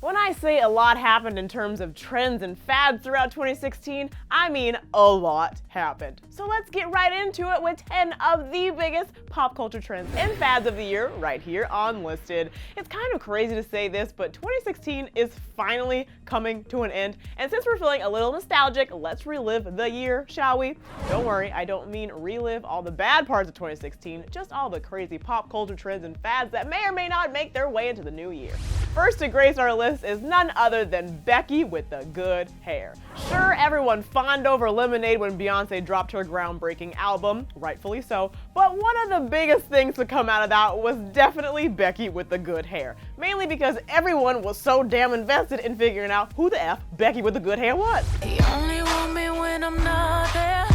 When I say a lot happened in terms of trends and fads throughout 2016, I mean a lot happened. So let's get right into it with 10 of the biggest pop culture trends and fads of the year right here on Listed. It's kind of crazy to say this, but 2016 is finally coming to an end. And since we're feeling a little nostalgic, let's relive the year, shall we? Don't worry, I don't mean relive all the bad parts of 2016, just all the crazy pop culture trends and fads that may or may not make their way into the new year. First to grace our list is none other than Becky with the good hair. Sure, everyone fawned over Lemonade when Beyonce dropped her groundbreaking album, rightfully so, but one of the biggest things to come out of that was definitely Becky with the good hair. Mainly because everyone was so damn invested in figuring out who the F Becky with the good hair was. He only want me when I'm not there.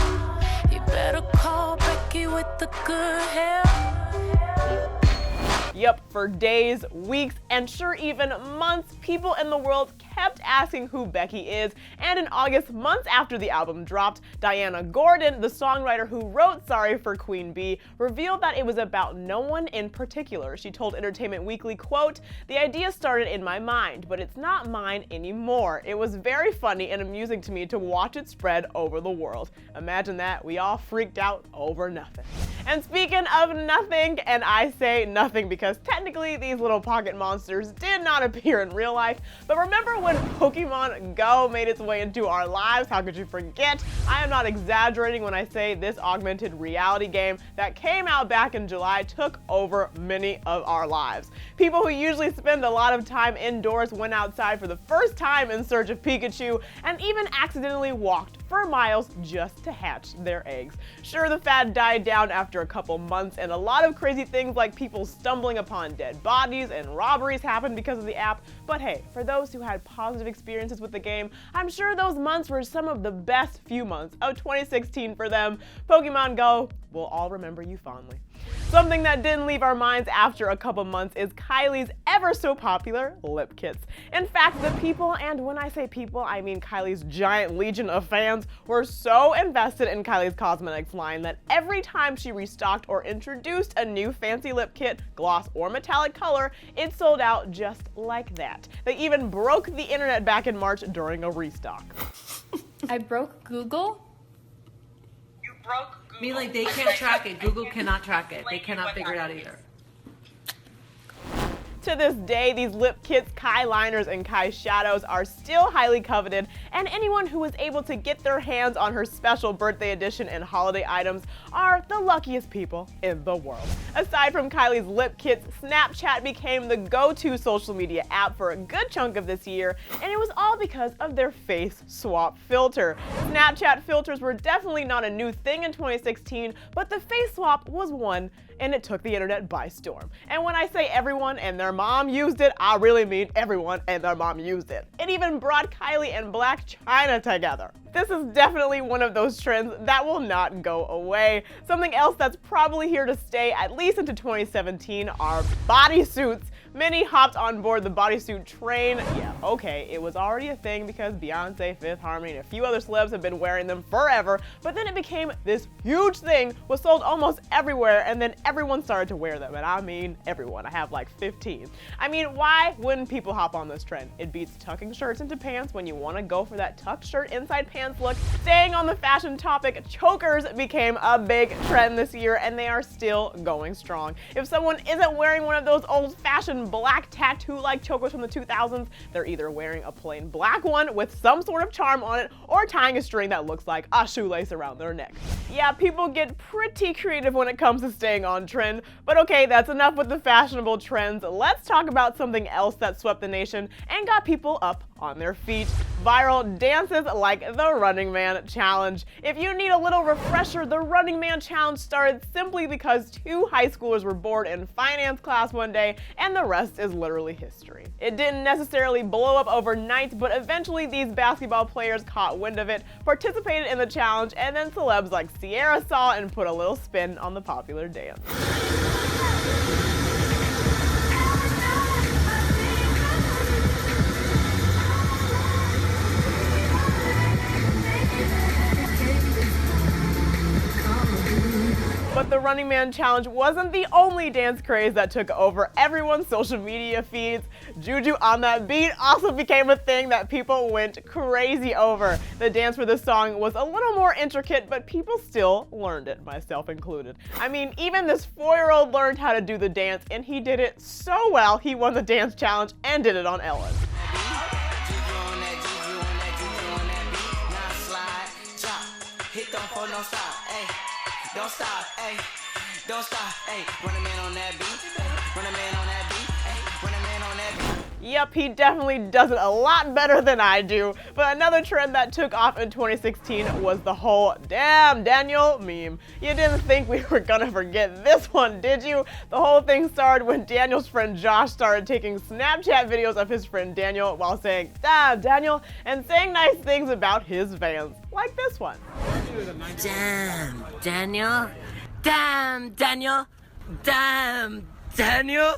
You better call Becky with the good hair. Yep, for days, weeks, and sure even months, people in the world kept asking who Becky is, and in August, months after the album dropped, Diana Gordon, the songwriter who wrote Sorry for Queen Bee, revealed that it was about no one in particular. She told Entertainment Weekly, quote, "The idea started in my mind, but it's not mine anymore. It was very funny and amusing to me to watch it spread over the world." Imagine that, we all freaked out over nothing. And speaking of nothing, and I say nothing because technically these little pocket monsters did not appear in real life, but remember when Pokemon Go made its way into our lives? How could you forget? I am not exaggerating when I say this augmented reality game that came out back in July took over many of our lives. People who usually spend a lot of time indoors went outside for the first time in search of Pikachu and even accidentally walked for miles just to hatch their eggs. Sure, the fad died down after a couple months, and a lot of crazy things like people stumbling upon dead bodies and robberies happened because of the app, but hey, for those who had positive experiences with the game, I'm sure those months were some of the best few months of 2016 for them. Pokemon Go will all remember you fondly. Something that didn't leave our minds after a couple months is Kylie's ever so popular lip kits. In fact, the people, and when I say people, I mean Kylie's giant legion of fans, were so invested in Kylie's Cosmetics line that every time she restocked or introduced a new fancy lip kit, gloss, or metallic color, it sold out just like that. They even broke the internet back in March during a restock. I broke Google? You broke Google. I mean, like, they can't track it. Google cannot track it. They cannot figure it out either. To this day, these lip kits, Kai liners, and Kai shadows are still highly coveted, and anyone who was able to get their hands on her special birthday edition and holiday items are the luckiest people in the world. Aside from Kylie's lip kits, Snapchat became the go-to social media app for a good chunk of this year, and it was all because of their face swap filter. Snapchat filters were definitely not a new thing in 2016, but the face swap was one, and it took the internet by storm. And when I say everyone and their mom used it, I really mean everyone and their mom used it. It even brought Kylie and Blac Chyna together. This is definitely one of those trends that will not go away. Something else that's probably here to stay at least into 2017 are bodysuits. Many hopped on board the bodysuit train. Yeah, okay, it was already a thing because Beyonce, Fifth Harmony, and a few other celebs have been wearing them forever, but then it became this huge thing, was sold almost everywhere, and then everyone started to wear them, and I mean everyone. I have like 15. I mean, why wouldn't people hop on this trend? It beats tucking shirts into pants when you want to go for that tucked shirt inside pants look. Staying on the fashion topic, chokers became a big trend this year, and they are still going strong. If someone isn't wearing one of those old-fashioned black tattoo-like chokers from the 2000s, they're either wearing a plain black one with some sort of charm on it or tying a string that looks like a shoelace around their neck. Yeah, people get pretty creative when it comes to staying on trend, but okay, that's enough with the fashionable trends. Let's talk about something else that swept the nation and got people up on their feet. Viral dances like the Running Man Challenge. If you need a little refresher, the Running Man Challenge started simply because two high schoolers were bored in finance class one day, and the rest is literally history. It didn't necessarily blow up overnight, but eventually these basketball players caught wind of it, participated in the challenge, and then celebs like Sierra saw and put a little spin on the popular dance. But the Running Man challenge wasn't the only dance craze that took over everyone's social media feeds. JuJu on that beat also became a thing that people went crazy over. The dance for this song was a little more intricate, but people still learned it, myself included. I mean, even this 4-year-old learned how to do the dance, and he did it so well he won the dance challenge and did it on Ellen. Don't stop, ayy, don't stop, ayy, run a man on that beat, run a man on that beat, ayy, run a man on that beat. Yep, he definitely does it a lot better than I do. But another trend that took off in 2016 was the whole "Damn Daniel" meme. You didn't think we were gonna forget this one, did you? The whole thing started when Daniel's friend Josh started taking Snapchat videos of his friend Daniel while saying "Damn Daniel" and saying nice things about his fans, like this one. Damn, Daniel. Damn, Daniel. Damn, Daniel.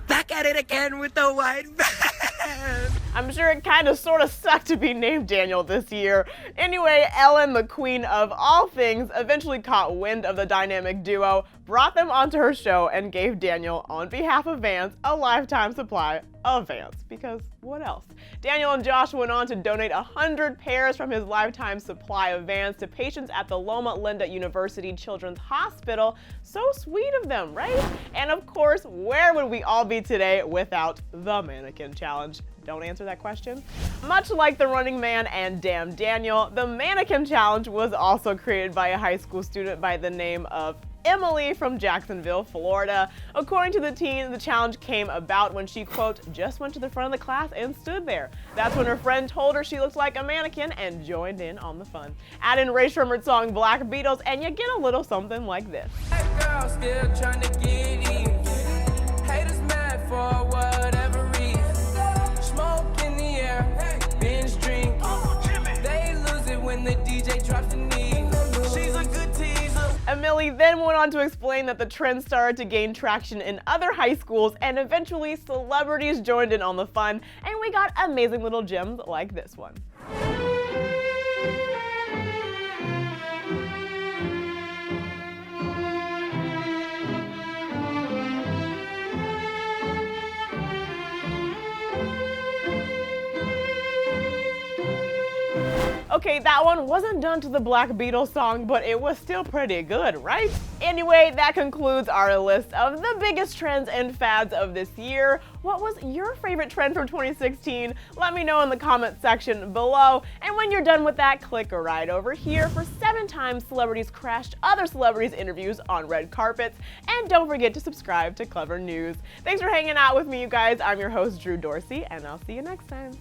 Back at it again with the white van. I'm sure it kind of sort of sucked to be named Daniel this year. Anyway, Ellen, the queen of all things, eventually caught wind of the dynamic duo, brought them onto her show, and gave Daniel, on behalf of Vans, a lifetime supply of Vans. Because what else? Daniel and Josh went on to donate 100 pairs from his lifetime supply of Vans to patients at the Loma Linda University Children's Hospital. So sweet of them, right? And of course, where would we all be today without the Mannequin Challenge? Don't answer that question. Much like the Running Man and Damn Daniel, the Mannequin Challenge was also created by a high school student by the name of Emily from Jacksonville, Florida. According to the teen, the challenge came about when she, quote, just went to the front of the class and stood there. That's when her friend told her she looked like a mannequin and joined in on the fun. Add in Ray Shremmer's song Black Beatles and you get a little something like this. Hey girl, still trying to get even. Haters mad for whatever reason. Smoke in the air, binge drink. They lose it when the DJ drops the knee. She's a good teaser. Emily then went on to explain that the trend started to gain traction in other high schools and eventually celebrities joined in on the fun, and we got amazing little gems like this one. Okay, that one wasn't done to the Black Beatles song, but it was still pretty good, right? Anyway, that concludes our list of the biggest trends and fads of this year. What was your favorite trend from 2016? Let me know in the comment section below. And when you're done with that, click right over here for 7 times celebrities crashed other celebrities' interviews on red carpets. And don't forget to subscribe to Clevver News. Thanks for hanging out with me, you guys. I'm your host, Drew Dorsey, and I'll see you next time.